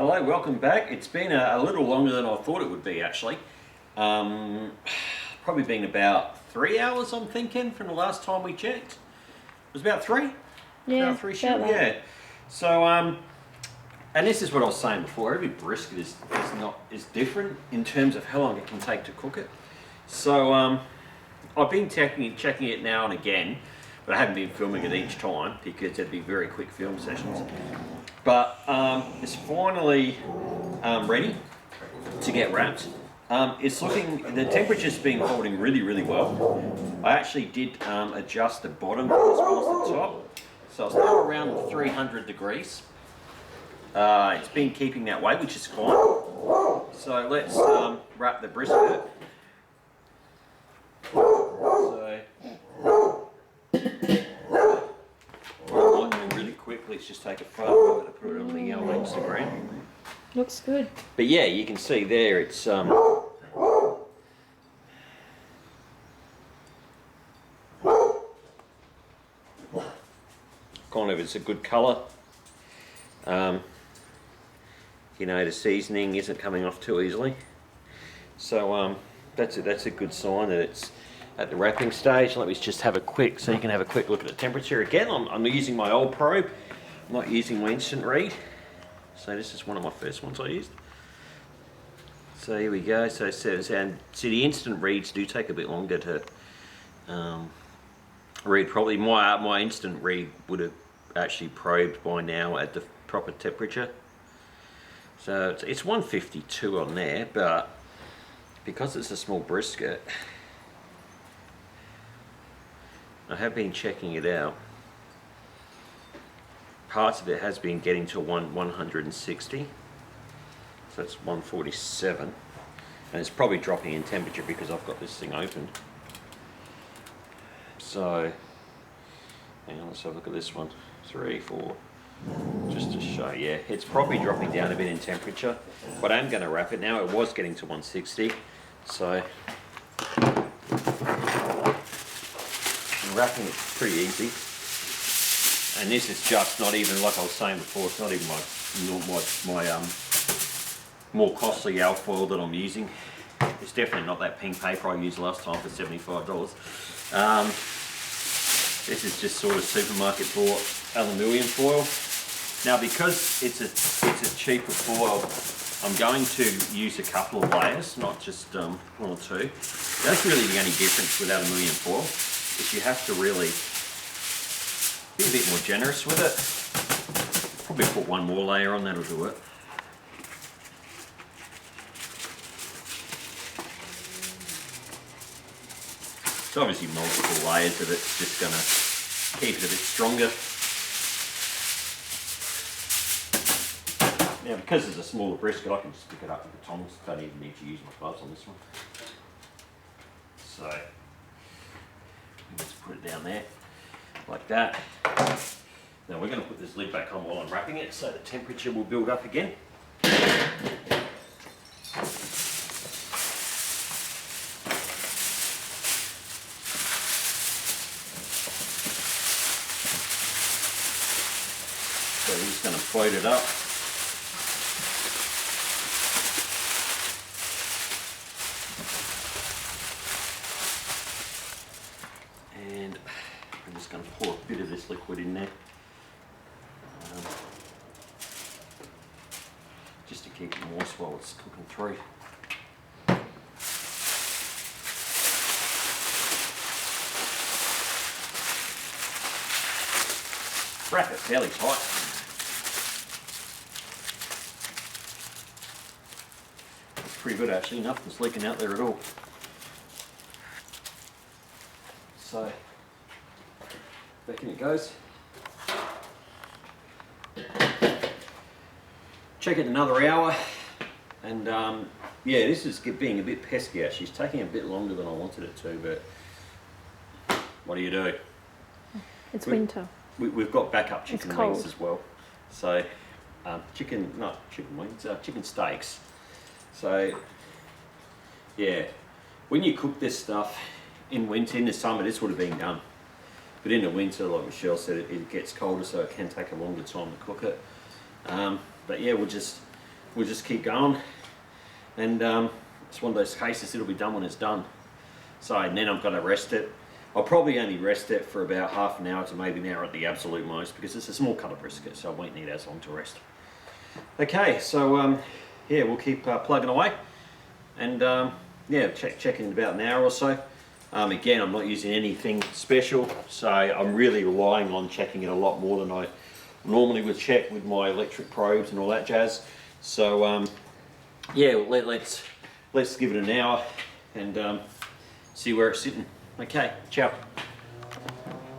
Hello, welcome back. It's been a little longer than I thought it would be actually. Probably been about 3 hours I'm thinking from the last time we checked. It was about three? Yeah, about three short, yeah. So, and this is what I was saying before, every brisket is different in terms of how long it can take to cook it. So, I've been checking it now and again, but I haven't been filming it each time because it'd be very quick film sessions. But it's finally ready to get wrapped. The temperature's been holding really well. I actually did adjust the bottom as well as the top. So it's now around 300 degrees. It's been keeping that way, which is fine. So let's wrap the brisket. Let's just take a photo of it and put it on the Instagram. Looks good. But yeah, you can see there it's kind of, it's a good colour. You know, the seasoning isn't coming off too easily. So that's a good sign that it's at the wrapping stage. Let me just have a quick, so you can have a quick look at the temperature again. I'm using my old probe. I'm not using my instant read. So this is one of my first ones I used. So here we go. So it says, and see, the instant reads do take a bit longer to read. Probably my instant read would have actually probed by now at the proper temperature. So it's 152 on there, but because it's a small brisket, I have been checking it out. Parts of it has been getting to 160, so that's 147, and it's probably dropping in temperature because I've got this thing open. So, hang on, let's have a look at this one. 3, 4, just to show. Yeah, it's probably dropping down a bit in temperature, but I'm going to wrap it now. It was getting to 160, so wrapping it's pretty easy. And this is just not even, like I was saying before, it's not even my more costly alfoil that I'm using. It's definitely not that pink paper I used last time for $75. This is just sort of supermarket bought aluminium foil. Now because it's a cheaper foil, I'm going to use a couple of layers, not just one or two. That's really the only difference with aluminium foil, is you have to really be a bit more generous with it. Probably put one more layer on, that'll do it. So obviously multiple layers of it's just going to keep it a bit stronger. Now because it's a smaller brisket, I can just pick it up with the tongs. Don't even need to use my gloves on this one. So just put it down there like that. Now we're going to put this lid back on while I'm wrapping it so the temperature will build up again. So we're just going to float it up. And I'm just going to pour a bit of this liquid in there, just to keep it moist while it's cooking through. Wrap it fairly tight. It's pretty good actually, nothing's leaking out there at all. So, back in it goes. Check it another hour, and yeah, this is being a bit pesky actually. It's taking a bit longer than I wanted it to, but what do you do? It's winter. We've got backup chicken wings as well. So, chicken steaks. So, yeah, when you cook this stuff in winter, in the summer, this would have been done. But in the winter, like Michelle said, it gets colder, so it can take a longer time to cook it. But yeah, we'll just we'll just keep going. And it's one of those cases, it'll be done when it's done. So, and then I've got to rest it. I'll probably only rest it for about half an hour to maybe an hour at the absolute most, because it's a small cut of brisket, so I won't need as long to rest. Okay, so yeah, we'll keep plugging away, and yeah, check in about an hour or so. Again, I'm not using anything special, so I'm really relying on checking it a lot more than I normally would check with my electric probes and all that jazz. So yeah, let's give it an hour and see where it's sitting. Okay, ciao.